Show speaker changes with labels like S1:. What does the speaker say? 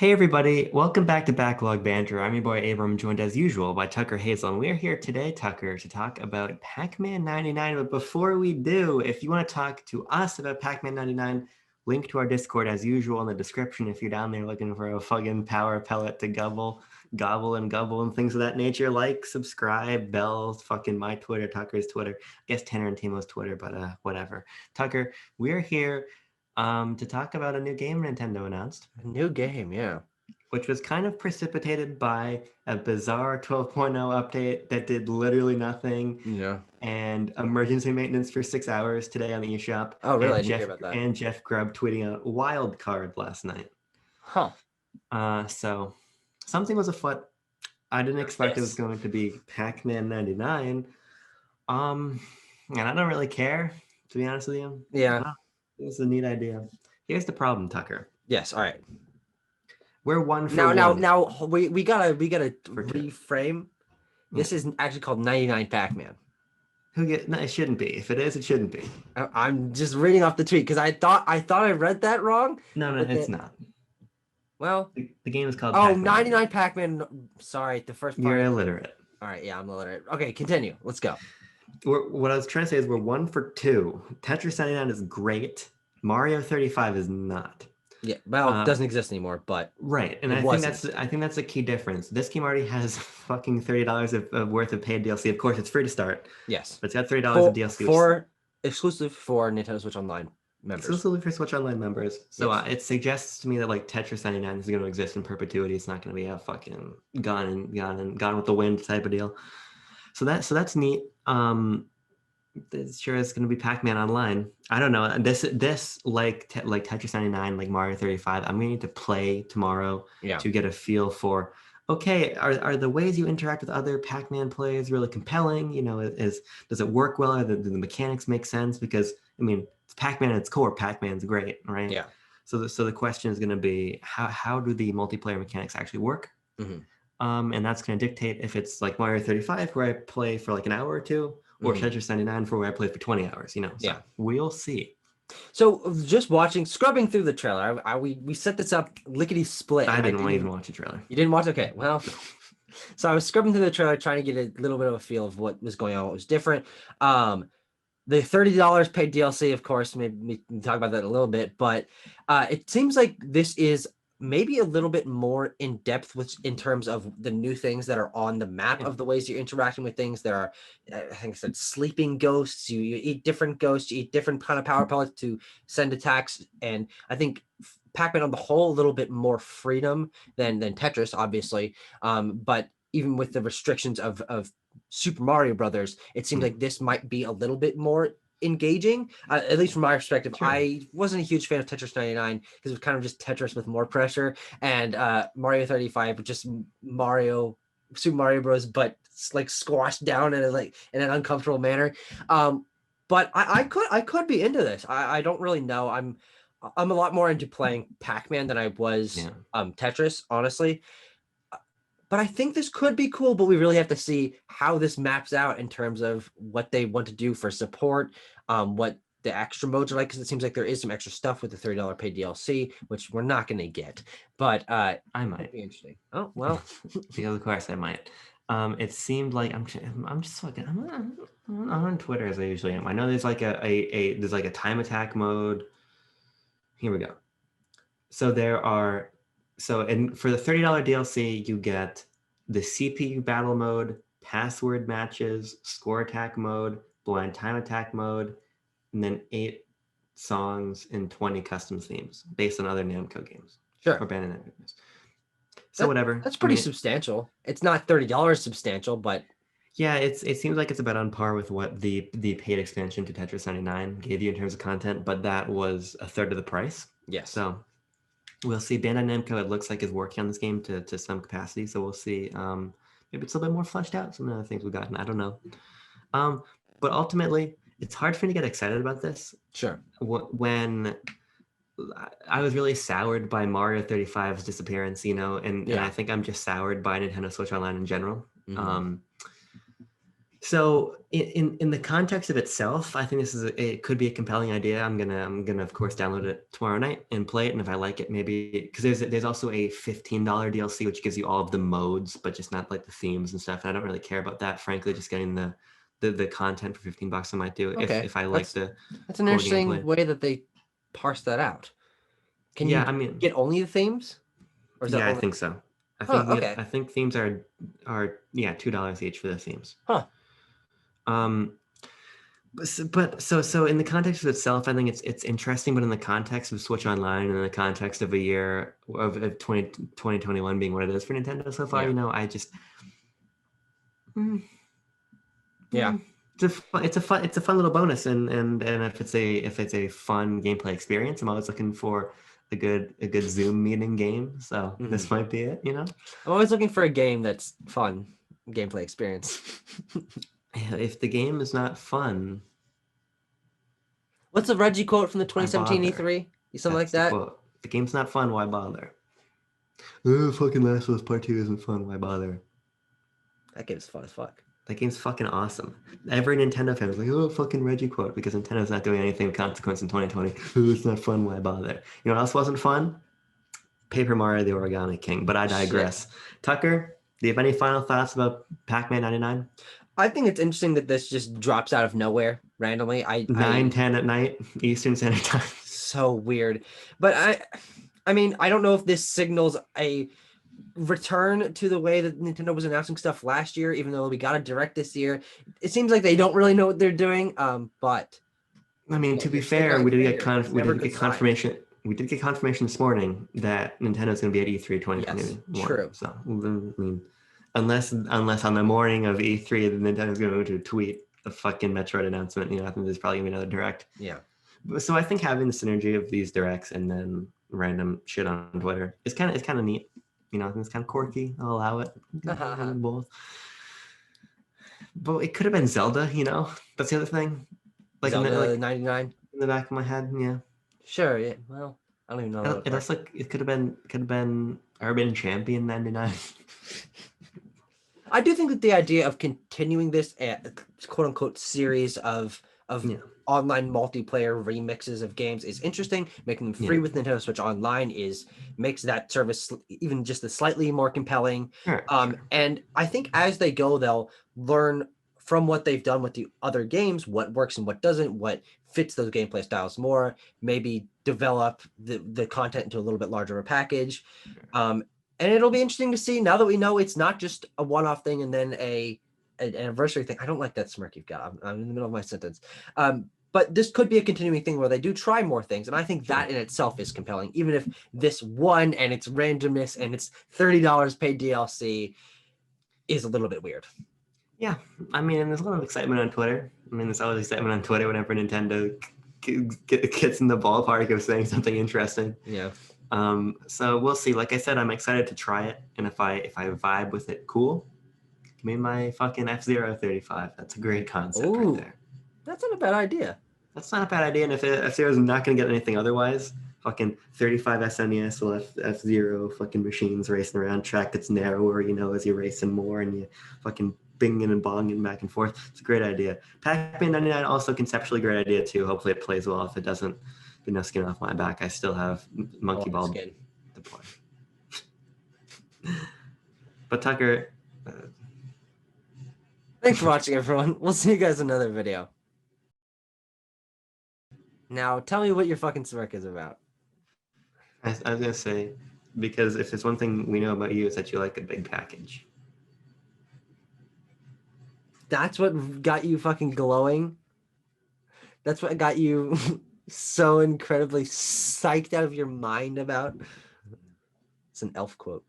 S1: Hey everybody, welcome back to Backlog Banter. I'm your boy Abram, joined as usual by Tucker Hazel, and we're here today, Tucker, to talk about Pac-Man 99. But before we do, if you want to talk to us about Pac-Man 99, link to our Discord as usual in the description if you're down there looking for a fucking power pellet to gobble and things of that nature. Like, subscribe, bells, fucking my Twitter, Tucker's Twitter, I guess Tanner and Timo's Twitter, but whatever. Tucker, we're here to talk about a new game Nintendo announced,
S2: A new game, yeah.
S1: which was kind of precipitated by a bizarre 12.0 update that did literally nothing
S2: Yeah.
S1: and emergency maintenance for 6 hours today on the eShop.
S2: Oh, really? I
S1: And
S2: didn't hear about that.
S1: Jeff Grubb tweeting a wild card last night.
S2: Huh.
S1: So something was afoot. I didn't expect it was
S2: Yes.
S1: going to be Pac-Man 99. And I don't really care, to be honest with you.
S2: Yeah.
S1: It's a neat idea. Here's the problem, Tucker.
S2: Yes. All right.
S1: We're one for
S2: Now, now,
S1: one.
S2: now, we gotta
S1: For two.
S2: reframe. This is actually called 99 Pac-Man.
S1: No, it shouldn't be. If it is, it shouldn't be.
S2: I'm just reading off the tweet because I thought I read that wrong.
S1: No,
S2: but
S1: it's not.
S2: Well,
S1: The game is called
S2: oh,
S1: Pac-Man.
S2: 99 Pac-Man. Sorry, the first part.
S1: You're illiterate.
S2: All right, yeah, I'm illiterate. Okay, continue. Let's go.
S1: What I was trying to say is we're one for two. Tetris 99 is great. Mario 35 is not.
S2: Yeah, well, it doesn't exist anymore, but
S1: Right, and I think that's a key difference. This game already has fucking $30 of worth of paid DLC. Of course, it's free to start,
S2: yes,
S1: but it's got $30 of DLC.
S2: for exclusive for Nintendo Switch Online members.
S1: Exclusively for Switch Online members. So
S2: Yes.
S1: it suggests to me that like Tetris 99 is going to exist in perpetuity. It's not going to be a fucking gone with the wind type of deal. So that's neat. It sure is going to be Pac-Man Online. I don't know. This like Tetris 99, like Mario 35. I'm going to need to play tomorrow
S2: Yeah.
S1: to get a feel for. Okay, are the ways you interact with other Pac-Man players really compelling? You know, does it work well? Do the mechanics make sense? Because I mean, it's Pac-Man at its core. Pac-Man's great, right?
S2: Yeah.
S1: So the question is going to be how do the multiplayer mechanics actually work?
S2: Mm-hmm.
S1: And that's going to dictate if it's like Mario 35 where I play for like an hour or two, or Tetris 99 for where I play for 20 hours. You know, so
S2: Yeah.
S1: we'll see.
S2: So just scrubbing through the trailer, we set this up lickety split.
S1: I didn't even watch the trailer.
S2: You didn't watch? Okay, well, so I was scrubbing through the trailer trying to get a little bit of a feel of what was going on, what was different. The $30 paid DLC, of course, maybe we can talk about that in a little bit, but it seems like this is maybe a little bit more in depth in terms of the new things that are on the map of the ways you're interacting with things. There are, I think I said, sleeping ghosts. You eat different ghosts, you eat different kind of power pellets to send attacks. And I think Pac-Man on the whole, a little bit more freedom than Tetris, obviously. But even with the restrictions of Super Mario Brothers, it seems like this might be a little bit more engaging, at least from my perspective. Sure. I wasn't a huge fan of Tetris 99 because it was kind of just Tetris with more pressure, and Mario 35 just Super Mario Bros, but like squashed down in an uncomfortable manner. But I could be into this. I don't really know. I'm a lot more into playing Pac-Man than I was Tetris, honestly. But I think this could be cool, but we really have to see how this maps out in terms of what they want to do for support, what the extra modes are like, because it seems like there is some extra stuff with the $30 paid DLC, which we're not going to get. But
S1: I might.
S2: Be interesting. Oh, well.
S1: Because of course I might. It seemed like I'm just fucking I'm on Twitter as I usually am. I know there's like there's like a time attack mode. Here we go. So for the $30 DLC, you get the CPU battle mode, password matches, score attack mode, blind time attack mode, and then 8 songs and 20 custom themes based on other Namco games.
S2: Sure.
S1: Or Bandai Namco games. So whatever.
S2: That's pretty substantial. It's not $30 substantial, but
S1: yeah, it seems like it's about on par with what the paid expansion to Tetris 99 gave you in terms of content, but that was a third of the price.
S2: Yes.
S1: So we'll see. Bandai Namco, it looks like, is working on this game to some capacity. So we'll see. Maybe it's a little bit more fleshed out. Some of the other things we've gotten. I don't know. But ultimately, it's hard for me to get excited about this.
S2: Sure.
S1: When I was really soured by Mario 35's disappearance, and I think I'm just soured by Nintendo Switch Online in general.
S2: Mm-hmm.
S1: So in the context of itself, I think this is it could be a compelling idea. I'm gonna of course download it tomorrow night and play it, and if I like it, maybe because there's also a $15 DLC which gives you all of the modes, but just not like the themes and stuff. And I don't really care about that, frankly. Just getting the content for $15 I might do
S2: Okay,
S1: if I like
S2: that's
S1: the
S2: an
S1: core
S2: interesting
S1: gameplay.
S2: way that they parse that out. Can
S1: Yeah,
S2: you
S1: I mean,
S2: get only the themes, or is that
S1: yeah, I
S2: only?
S1: think so.
S2: Huh. Okay.
S1: I think themes are yeah $2 each for the themes.
S2: Huh.
S1: Um, but so in the context of itself, I think it's interesting, but in the context of Switch Online and in the context of a year of 2021 being what it is for Nintendo so far,
S2: Yeah.
S1: I just mm,
S2: Yeah.
S1: it's a fun little bonus, and if it's a fun gameplay experience, I'm always looking for a good Zoom meeting game. So
S2: Mhm.
S1: this might be it,
S2: I'm always looking for a game that's fun, gameplay experience.
S1: If the game is not fun,
S2: What's the Reggie quote from the
S1: why
S2: 2017
S1: bother?
S2: E3? Something like
S1: That's the
S2: that.
S1: quote. If the game's not fun, why bother? Oh, fucking Last of Us Part 2 isn't fun. Why bother?
S2: That game's fun as fuck.
S1: That game's fucking awesome. Every Nintendo fan was like, oh, fucking Reggie quote, because Nintendo's not doing anything of consequence in 2020. Oh, it's not fun. Why bother? You know what else wasn't fun? Paper Mario the Origami King. But I
S2: Shit.
S1: digress. Tucker, do you have any final thoughts about Pac-Man 99?
S2: I think it's interesting that this just drops out of nowhere randomly. I
S1: 9:10 at night, Eastern Standard Time.
S2: so weird. But I mean, I don't know if this signals a return to the way that Nintendo was announcing stuff last year, even though we got a direct this year. It seems like they don't really know what they're doing. But
S1: I mean,
S2: yeah,
S1: to be
S2: they're sticking
S1: fair,
S2: on finger. It's
S1: we
S2: never a
S1: did
S2: good
S1: get
S2: sign.
S1: confirmation. We did get confirmation this morning that Nintendo's going to be at E3
S2: Yes,
S1: 2021.
S2: true.
S1: So, I mean, unless on the morning of E3, the Nintendo's going to tweet the fucking Metroid announcement, I think there's probably going to be another direct.
S2: Yeah.
S1: So I think having the synergy of these directs and then random shit on Twitter is kind of neat. I think it's kind of quirky. I'll allow it. Both. But it could have been Zelda. That's the other thing. Like
S2: Zelda 99.
S1: in the back of my head, yeah.
S2: Sure. Yeah. Well, I don't even know that
S1: It
S2: part.
S1: looks like it could have been Urban Champion 99.
S2: I do think that the idea of continuing this quote unquote series of
S1: Yeah.
S2: online multiplayer remixes of games is interesting. Making them free
S1: Yeah.
S2: with Nintendo Switch Online makes that service even just slightly more compelling.
S1: Sure,
S2: And I think as they go, they'll learn from what they've done with the other games, what works and what doesn't, what fits those gameplay styles more, maybe develop the content into a little bit larger of a package. And it'll be interesting to see now that we know it's not just a one-off thing and then an anniversary thing. I don't like that smirk you've got. I'm in the middle of my sentence. But this could be a continuing thing where they do try more things. And I think that in itself is compelling, even if this one and its randomness and its $30 paid DLC is a little bit weird.
S1: Yeah, I mean, and there's a lot of excitement on Twitter. I mean, there's always excitement on Twitter whenever Nintendo gets in the ballpark of saying something interesting.
S2: Yeah.
S1: So we'll see. Like I said, I'm excited to try it, and if I vibe with it, cool. Give me my fucking F-Zero 35. That's a great concept right there.
S2: That's not a bad idea.
S1: That's not a bad idea. And if F-Zero's not going to get anything otherwise, fucking 35 SNES will have F-Zero fucking machines racing around, track that's narrower, as you're racing more and you fucking binging and bonging back and forth. It's a great idea. Pac-Man 99 also conceptually great idea too. Hopefully it plays well. If it doesn't, be no skin off my back. I still have Monkey Ball
S2: Skin.
S1: to play. But Tucker,
S2: Thanks for watching, everyone. We'll see you guys in another video. Now, tell me what your fucking smirk is about.
S1: I was gonna say, because if there's one thing we know about you, is that you like a big package.
S2: That's what got you fucking glowing. That's what got you so incredibly psyched out of your mind about. It's an elf quote.